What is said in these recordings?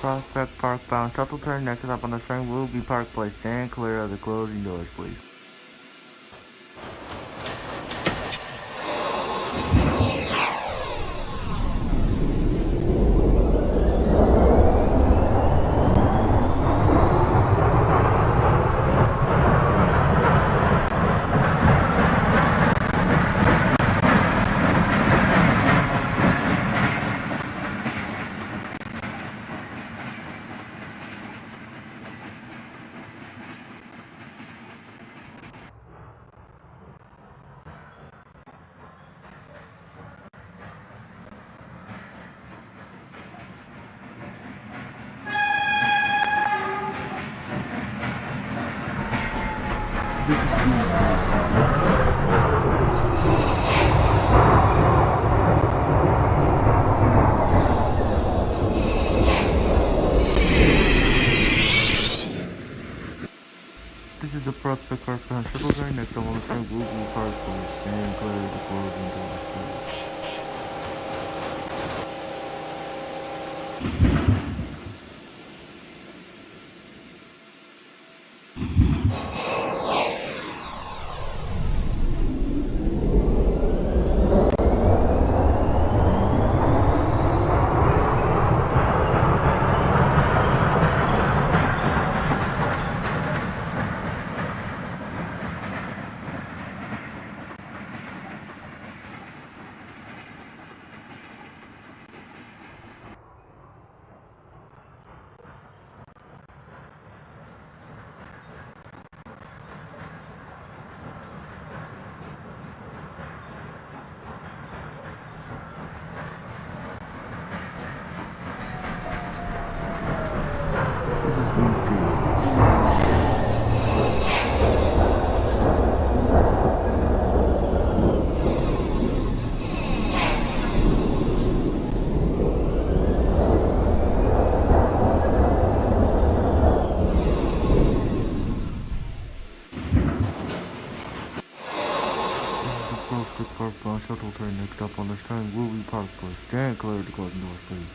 Prospect Park bound shuttle train. Next stop on the train will be Park Place. Stand clear of the closing doors, please. This is Dean Street. This is a Prospect Park bound shuttle train. Next stop on the train will be Park Place. Stand clear of the closing doors, please. This is Dean Street. Prospect Park bound shuttle train. Next stop on this train will be Park Place. Stand clear of the closing doors, please.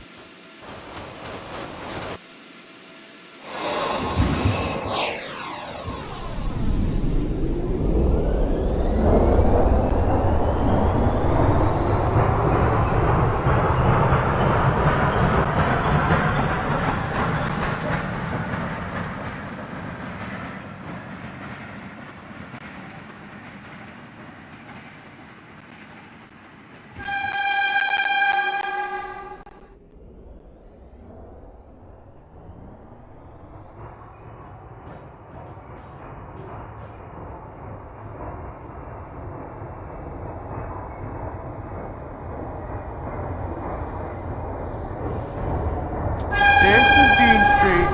This is Dean Street.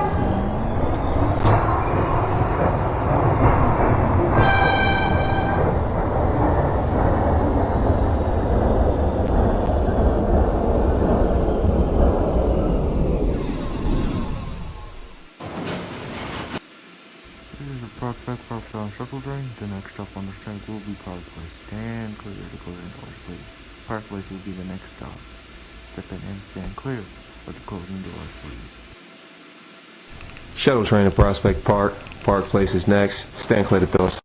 This is a Prospect Park bound shuttle train. The next stop on the train will be Park Place. Stand clear of the closing doors, please. Park Place will be the next stop. Step in and stand clear of the closing doors, please. Shuttle train to Prospect Park. Park Place is next. Stand clear of the doors.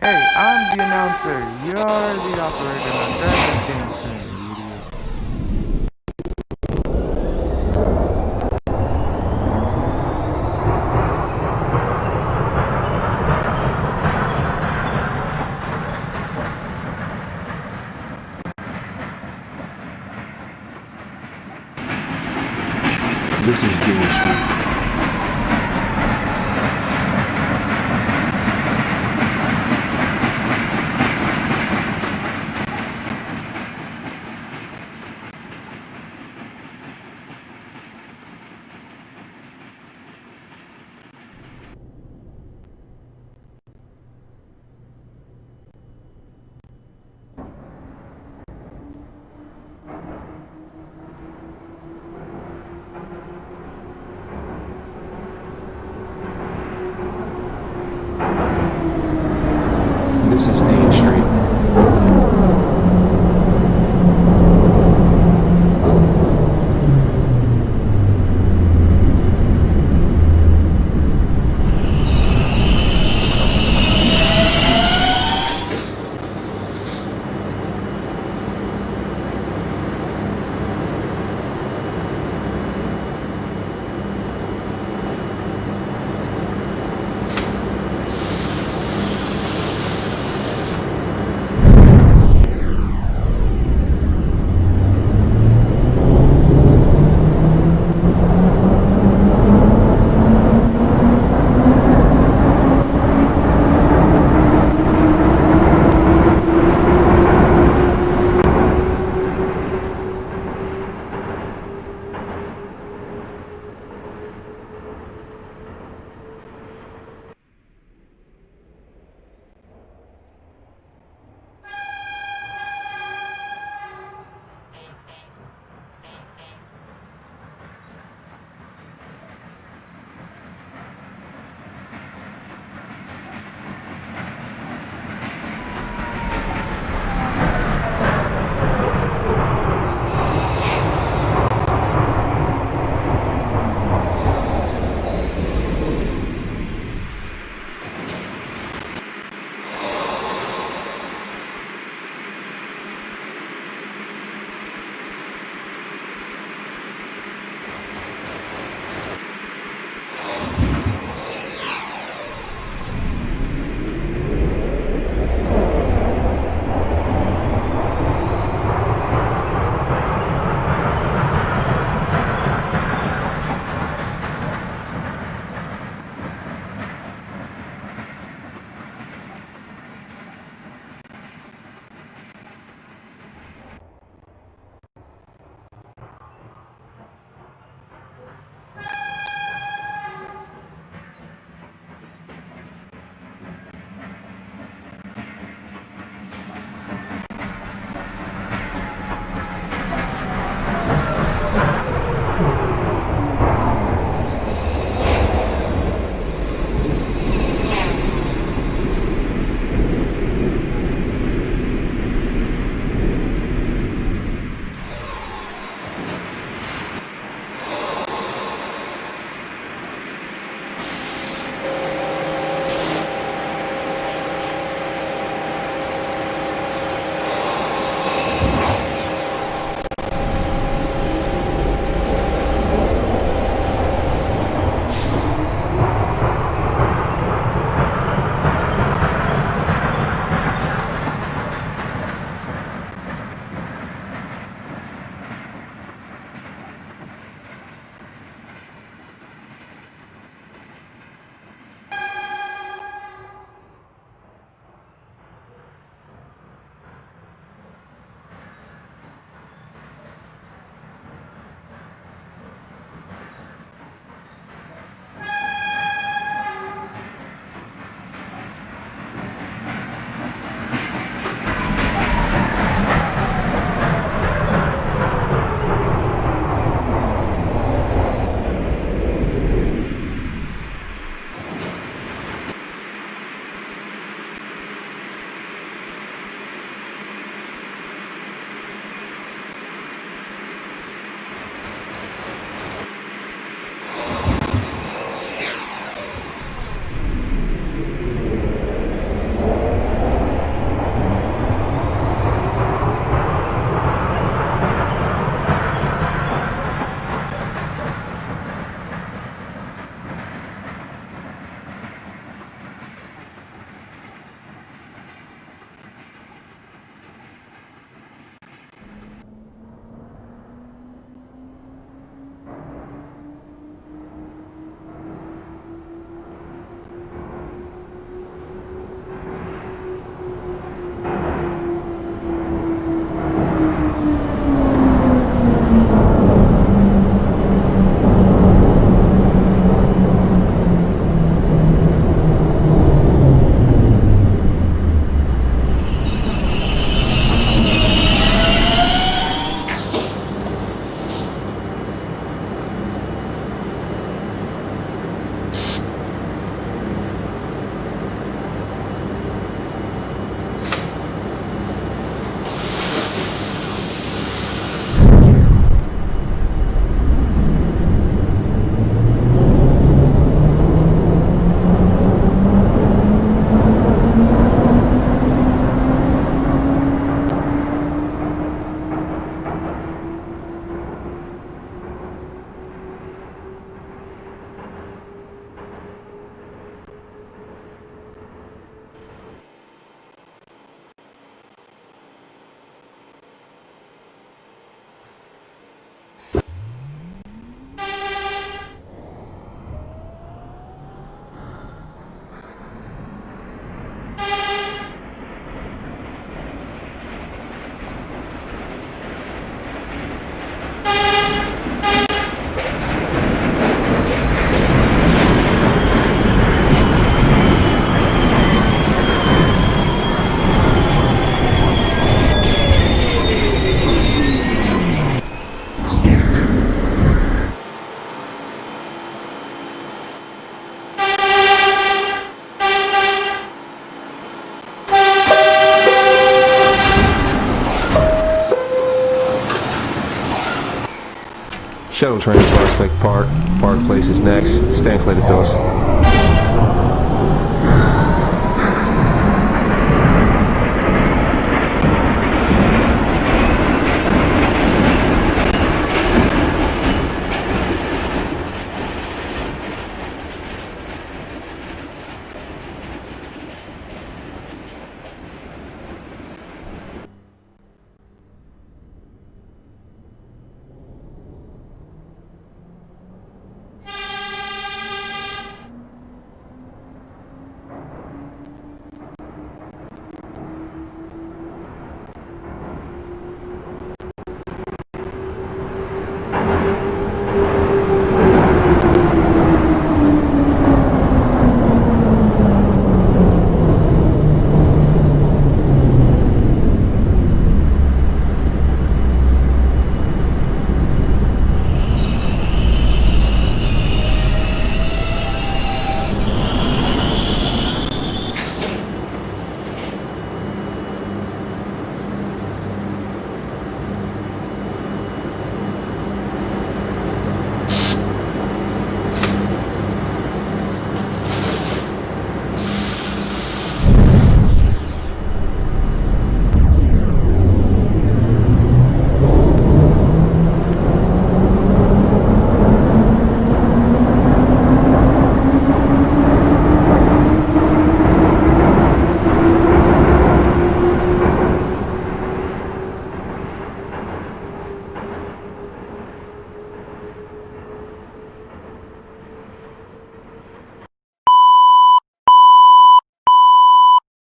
Hey, I'm the announcer. You're the operator on that Dean Street, idiot. This is Dean Street. Shuttle train to Prospect Park. Park Place is next. Stand clear to doors.